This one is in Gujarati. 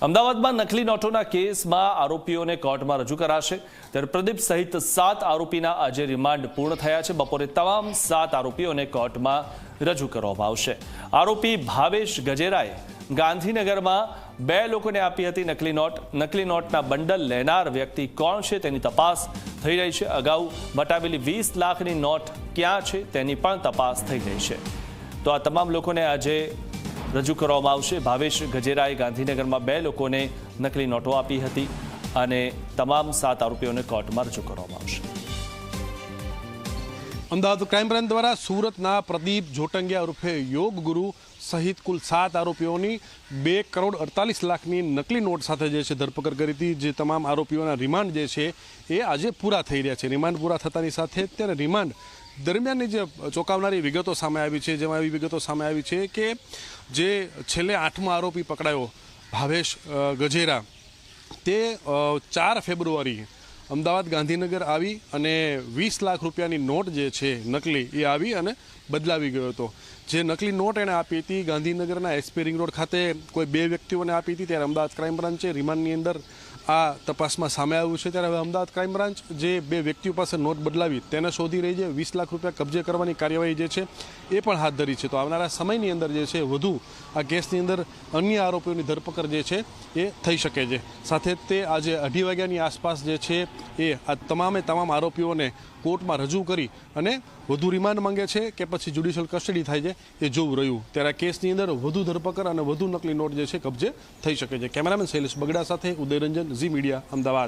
અમદાવાદમાં નકલી નોટોના કેસમાં આરોપીઓને કોર્ટમાં રજૂ કરાશે ત્યારે પ્રદીપ સહિત 7 આરોપીના આજે રિમાન્ડ પૂર્ણ થયા છે। બપોરે તમામ 7 આરોપીઓને કોર્ટમાં રજૂ કરવામાં આવશે। આરોપી ભાવેશ ગજેરાએ ગાંધીનગરમાં 2 લોકોને આપી હતી નકલી નોટના બંડલ લેનાર વ્યક્તિ કોણ છે તેની તપાસ થઈ રહી છે। અગાઉ વટાવેલી 20 લાખની નોટ ક્યાં છે તેની પણ તપાસ થઈ રહી છે। તો આ તમામ લોકોને આજે રજૂ કરવામાં આવશે। ભાવેશ ગજેરાએ ગાંધીનગરમાં 2 લોકોને નકલી નોટો આપી હતી અને તમામ 7 આરોપીઓને કોર્ટમાં રજૂ કરવામાં આવશે। અમદાવાદ ક્રાઇમ બ્રાન્ચ દ્વારા સુરતના પ્રદીપ જોટંગિયા ઉર્ફે યોગ ગુરુ સહિત કુલ 7 આરોપીઓની 2 કરોડ 48 લાખની નકલી નોટ સાથે જે છે ધરપકડ કરી હતી। જે તમામ આરોપીઓના રિમાન્ડ જે છે એ આજે પૂરા થઈ રહ્યા છે। રિમાન્ડ પૂરા થતાની સાથે ત્યારે રિમાન્ડ દરમિયાનની જે ચોંકાવનારી વિગતો સામે આવી છે, જેમાં એવી વિગતો સામે આવી છે કે જે છેલ્લે 8મો આરોપી પકડાયો ભાવેશ ગજેરા તે 4 ફેબ્રુઆરી અમદાવાદ ગાંધીનગર આવી અને 20 લાખ રૂપિયાની નોટ જે છે નકલી એ આવી અને બદલાવી ગયો હતો। જે નકલી નોટ એણે આપી હતી ગાંધીનગરના એસપી રિંગ રોડ ખાતે કોઈ 2 વ્યક્તિઓને આપી હતી। ત્યારે અમદાવાદ ક્રાઇમ બ્રાન્ચે રિમાન્ડની અંદર આ તપાસમાં સામે આવ્યું છે। ત્યારે હવે અમદાવાદ ક્રાઇમ બ્રાન્ચ જે 2 વ્યક્તિઓ પાસે નોટ બદલાવી તેને શોધી રહી છે। 20 લાખ રૂપિયા કબજે કરવાની કાર્યવાહી જે છે એ પણ હાથ ધરી છે। તો આવનારા સમયની અંદર જે છે વધુ આ કેસની અંદર અન્ય આરોપીઓની ધરપકડ જે છે એ થઈ શકે છે। સાથે તે આજે 2:30 વાગ્યાની આસપાસ જે છે એ આ તમામ આરોપીઓને કોર્ટમાં રજૂ કરી અને વધુ રિમાન્ડ માંગે છે કે પછી જ્યુડિશિયલ કસ્ટડી થાય છે એ જોવું રહ્યું। ત્યારે આ કેસની અંદર વધુ ધરપકડ અને વધુ નકલી નોટ જે છે કબજે થઈ શકે છે। કેમેરામેન શૈલેષ બગડા સાથે ઉદયરંજન, ઝી મીડિયા, અમદાવાદ।